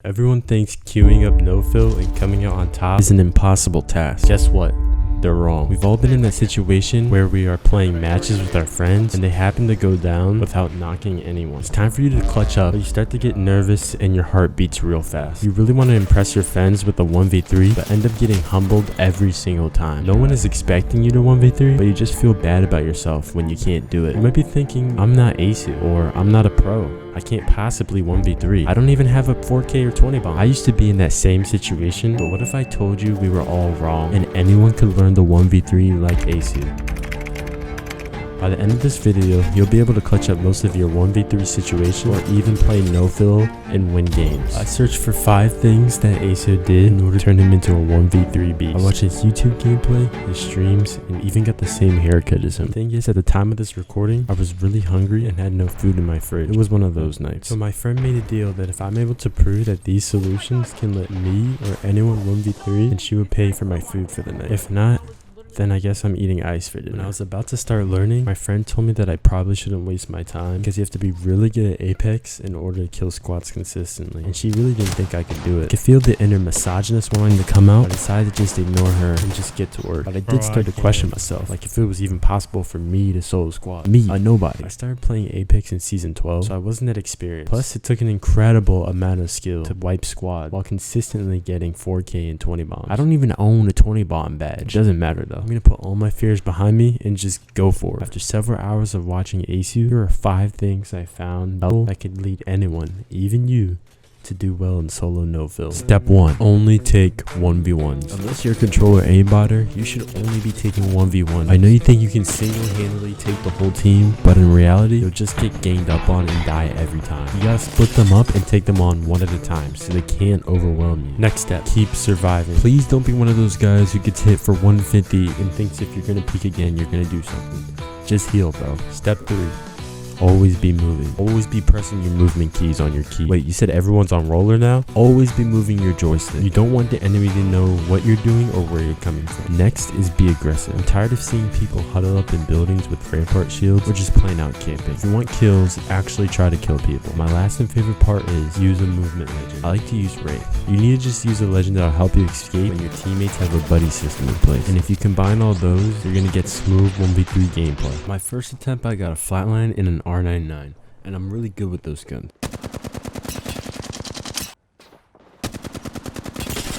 Everyone thinks queuing up no-fill and coming out on top is an impossible task. Guess what? They're wrong. We've all been in that situation where we are playing matches with our friends and they happen to go down without knocking anyone. It's time for you to clutch up, but you start to get nervous and your heart beats real fast. You really want to impress your friends with a 1v3, but end up getting humbled every single time. No one is expecting you to 1v3, but you just feel bad about yourself when you can't do it. You might be thinking, I'm not Aceu, or I'm not a pro. I can't possibly 1v3. I don't even have a 4K or 20 bomb. I used to be in that same situation, but what if I told you we were all wrong and anyone could learn the 1v3 like Aceu? By the end of this video, you'll be able to clutch up most of your 1v3 situations or even play no-fill and win games. I searched for 5 things that Aceu did in order to turn him into a 1v3 beast. I watched his YouTube gameplay, his streams, and even got the same haircut as him. The thing is, at the time of this recording, I was really hungry and had no food in my fridge. It was one of those nights. So my friend made a deal that if I'm able to prove that these solutions can let me or anyone 1v3, then she would pay for my food for the night. If not, then I guess I'm eating ice for dinner. When I was about to start learning, my friend told me that I probably shouldn't waste my time because you have to be really good at Apex in order to kill squads consistently. And she really didn't think I could do it. I could feel the inner misogynist wanting to come out. I decided to just ignore her and just get to work. But I did start to question myself, like if it was even possible for me to solo squad. Me, a nobody. I started playing Apex in season 12, so I wasn't that experienced. Plus, it took an incredible amount of skill to wipe squad while consistently getting 4K and 20 bombs. I don't even own a 20 bomb badge. It doesn't matter though. I'm gonna put all my fears behind me and just go for it. After several hours of watching Aceu, here are 5 things I found that could lead anyone, even you, to do well in solo no-fill. Step 1. Only take 1v1s. Unless you're a controller aimbotter, you should only be taking 1v1. I know you think you can single-handedly take the whole team, but in reality, you'll just get ganged up on and die every time. You gotta split them up and take them on one at a time so they can't overwhelm you. Next step, keep surviving. Please don't be one of those guys who gets hit for 150 and thinks if you're gonna peek again, you're gonna do something. Just heal, bro. Step 3. Always be moving. Always be pressing your movement keys on your key. Wait, you said everyone's on roller now? Always be moving your joystick. You don't want the enemy to know what you're doing or where you're coming from. Next is be aggressive. I'm tired of seeing people huddle up in buildings with rampart shields or just plain out camping. If you want kills, actually try to kill people. My last and favorite part is use a movement legend. I like to use Wraith. You need to just use a legend that'll help you escape when your teammates have a buddy system in place. And if you combine all those, you're gonna get smooth 1v3 gameplay. My first attempt, I got a flatline and an R99, and I'm really good with those guns.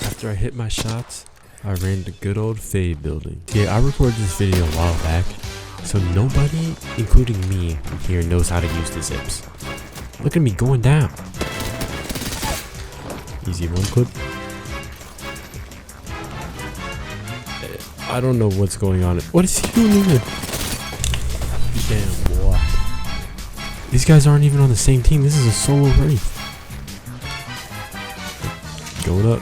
After I hit my shots, I ran to good old Fade building. Yeah, I recorded this video a while back, so nobody, including me here, knows how to use the zips. Look at me going down. Easy one clip. I don't know what's going on. What is he doing here? Damn, boy. These guys aren't even on the same team. This is a solo race. Going up.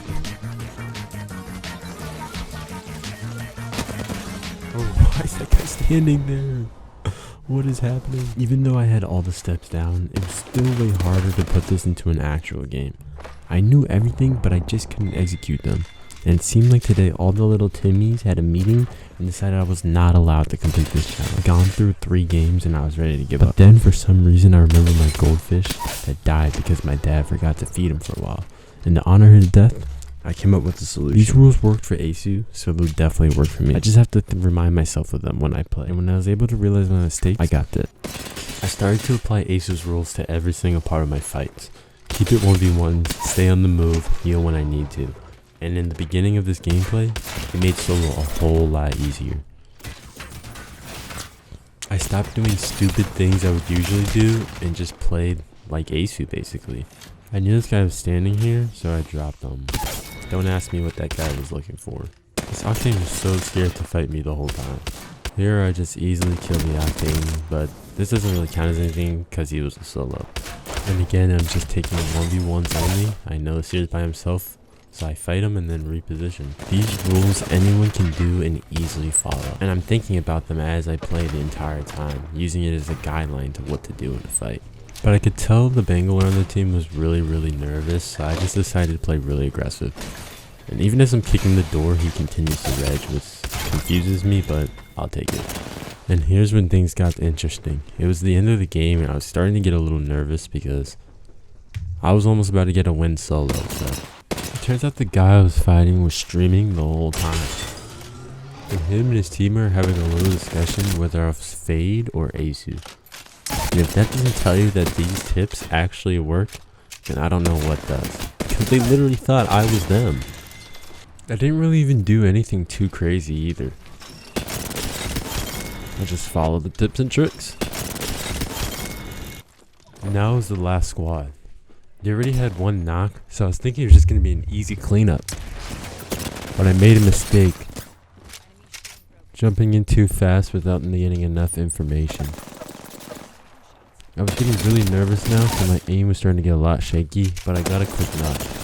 Oh, why is that guy standing there? What is happening? Even though I had all the steps down, it was still way harder to put this into an actual game. I knew everything, but I just couldn't execute them. And it seemed like today all the little Timmies had a meeting and decided I was not allowed to complete this challenge. I'd gone through 3 games and I was ready to give up. Then for some reason I remember my goldfish that died because my dad forgot to feed him for a while. And to honor his death, I came up with a solution. These rules worked for Aceu, so they'll definitely work for me. I just have to remind myself of them when I play. And when I was able to realize my mistake, I got this. I started to apply Aceu's rules to every single part of my fights. Keep it 1v1, stay on the move, heal when I need to. And in the beginning of this gameplay, it made solo a whole lot easier. I stopped doing stupid things I would usually do and just played like Aceu basically. I knew this guy was standing here, so I dropped him. Don't ask me what that guy was looking for. This Octane was so scared to fight me the whole time. Here I just easily killed the Octane, but this doesn't really count as anything because he was a solo. And again, I'm just taking 1v1s only. I know Sears by himself, so I fight him and then reposition. These rules anyone can do and easily follow. And I'm thinking about them as I play the entire time, using it as a guideline to what to do in a fight. But I could tell the Bangler on the team was really nervous, so I just decided to play really aggressive. And even as I'm kicking the door, he continues to reg, which confuses me, but I'll take it. And here's when things got interesting. It was the end of the game and I was starting to get a little nervous because I was almost about to get a win solo, so. It turns out the guy I was fighting was streaming the whole time. And him and his team are having a little discussion whether it's Fade or Aceu. And if that doesn't tell you that these tips actually work, then I don't know what does. Because they literally thought I was them. I didn't really even do anything too crazy either. I just followed the tips and tricks. Now is the last squad. They already had one knock, so I was thinking it was just going to be an easy cleanup. But I made a mistake. Jumping in too fast without getting enough information. I was getting really nervous now, so my aim was starting to get a lot shaky, but I got a quick knock.